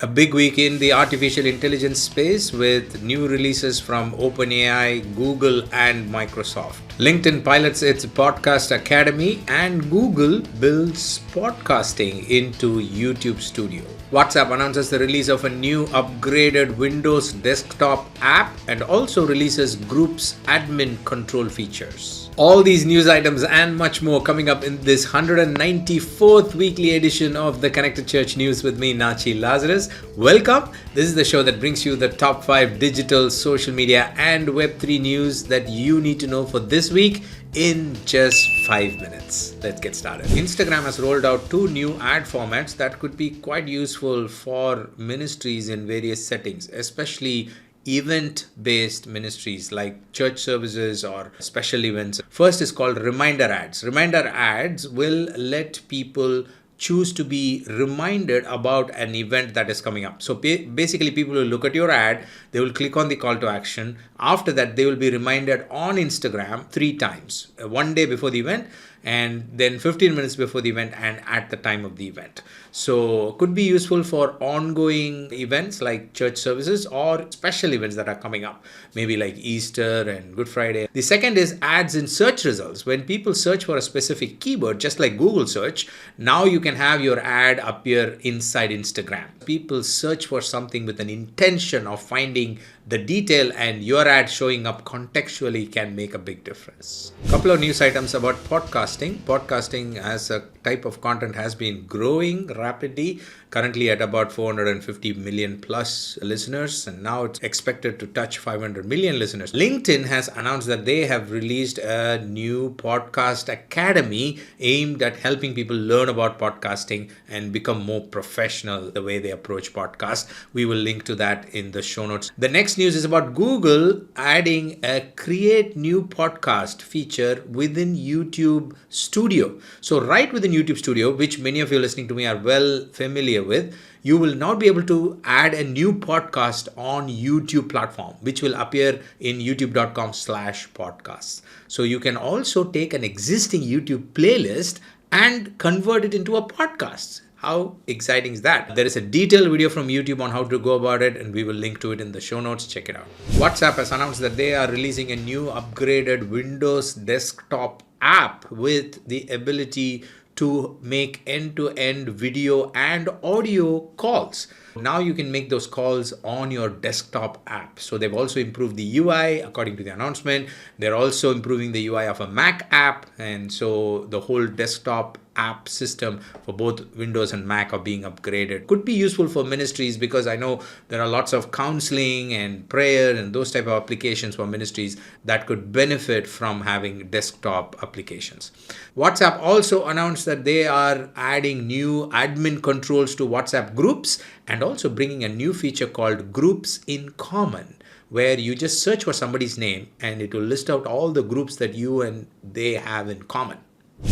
A big week in the artificial intelligence space with new releases from OpenAI, Google, and Microsoft. LinkedIn pilots its podcast academy, and Google builds podcasting into YouTube Studio. WhatsApp announces the release of a new upgraded Windows desktop app and also releases Groups admin control features. All these news items and much more coming up in this 194th weekly edition of the Connected Church News with me, Natchi Lazarus. Welcome. This is the show that brings you the top 5 digital, social media, and Web3 news that you need to know for this week in just 5 minutes. Let's get started. Instagram has rolled out 2 new ad formats that could be quite useful for ministries in various settings, especially event-based ministries like church services or special events. First is called reminder ads. Reminder ads will let people choose to be reminded about an event that is coming up. So basically people will look at your ad, they will click on the call to action. After that, they will be reminded on Instagram 3 times, one day before the event, and then 15 minutes before the event, and at the time of the event. So could be useful for ongoing events like church services or special events that are coming up, maybe like Easter and Good Friday. The second is ads in search results. When people search for a specific keyword, just like Google search, now you can have your ad appear inside Instagram. People search for something with an intention of finding the detail, and your ad showing up contextually can make a big difference. A couple of news items about podcasting. Podcasting as a type of content has been growing rapidly, currently at about 450 million plus listeners, and now it's expected to touch 500 million listeners. LinkedIn has announced that they have released a new podcast academy aimed at helping people learn about podcasting and become more professional the way they approach podcasts. We will link to that in the show notes. The next news is about Google adding a create new podcast feature within YouTube Studio. So right within YouTube Studio, which many of you listening to me are well familiar with, you will now be able to add a new podcast on YouTube platform, which will appear in youtube.com/podcasts. So you can also take an existing YouTube playlist and convert it into a podcast. How exciting is that? There is a detailed video from YouTube on how to go about it, and we will link to it in the show notes. Check it out. WhatsApp has announced that they are releasing a new upgraded Windows desktop app with the ability to make end-to-end video and audio calls. Now you can make those calls on your desktop app. So they've also improved the UI according to the announcement. They're also improving the UI of a Mac app. And so the whole desktop app system for both Windows and Mac are being upgraded. Could be useful for ministries because I know there are lots of counseling and prayer and those type of applications for ministries that could benefit from having desktop applications. WhatsApp also announced that they are adding new admin controls to WhatsApp groups and also bringing a new feature called Groups in Common, where you just search for somebody's name and it will list out all the groups that you and they have in common.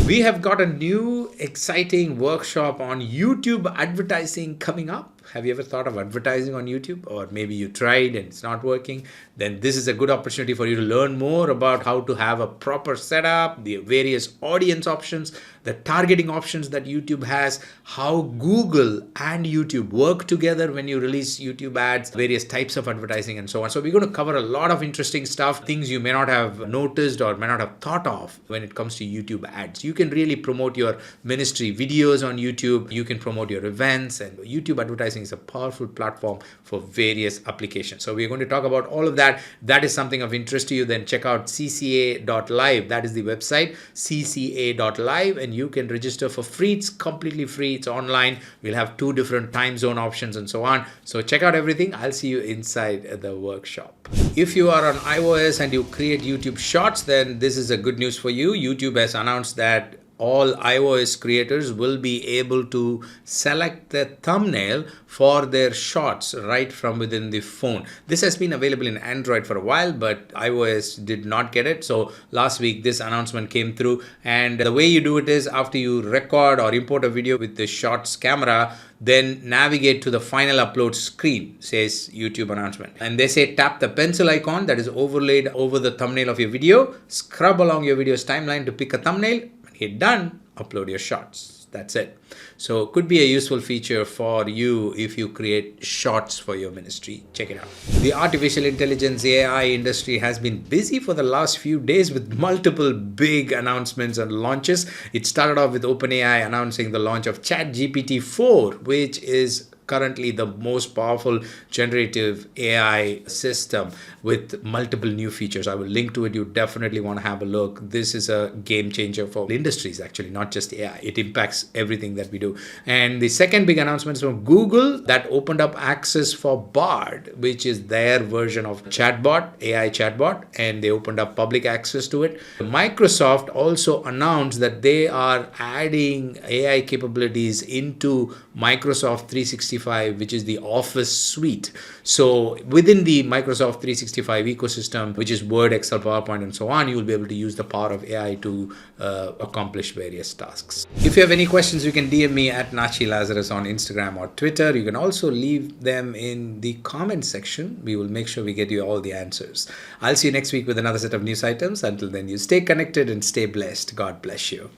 We have got a new exciting workshop on YouTube advertising coming up. Have you ever thought of advertising on YouTube? Or maybe you tried and it's not working? Then this is a good opportunity for you to learn more about how to have a proper setup, the various audience options, the targeting options that YouTube has, how Google and YouTube work together when you release YouTube ads, various types of advertising and so on. So we're going to cover a lot of interesting stuff, things you may not have noticed or may not have thought of when it comes to YouTube ads. You can really promote your ministry videos on YouTube. You can promote your events, and YouTube advertising is a powerful platform for various applications. So we're going to talk about all of that. That is something of interest to you. Then check out cca.live. That is the website, cca.live, and you can register for free. It's completely free. It's online. We'll have 2 different time zone options and so on. So check out everything. I'll see you inside the workshop. If you are on iOS and you create YouTube Shorts, then this is a good news for you. YouTube has announced that all iOS creators will be able to select the thumbnail for their shorts right from within the phone. This has been available in Android for a while, but iOS did not get it. So last week, this announcement came through. And the way you do it is after you record or import a video with the Shorts camera, then navigate to the final upload screen, says YouTube announcement. And they say tap the pencil icon that is overlaid over the thumbnail of your video, scrub along your video's timeline to pick a thumbnail, hit done, upload your shots. That's it. So it could be a useful feature for you if you create shorts for your ministry. Check it out. The artificial intelligence AI industry has been busy for the last few days with multiple big announcements and launches. It started off with OpenAI announcing the launch of ChatGPT 4, which is currently the most powerful generative AI system with multiple new features. I will link to it. You definitely want to have a look. This is a game changer for industries, actually, not just AI. It impacts everything that we do. And the second big announcement is from Google that opened up access for Bard, which is their version of chatbot, AI chatbot, and they opened up public access to it. Microsoft also announced that they are adding AI capabilities into Microsoft 365, which is the Office suite. So within the Microsoft 365 ecosystem, which is Word, Excel, PowerPoint, and so on, you will be able to use the power of AI to accomplish various tasks. If you have any questions, you can DM me at Natchi Lazarus on Instagram or Twitter. You can also leave them in the comment section. We will make sure we get you all the answers. I'll see you next week with another set of news items. Until then, you stay connected and stay blessed. God bless you.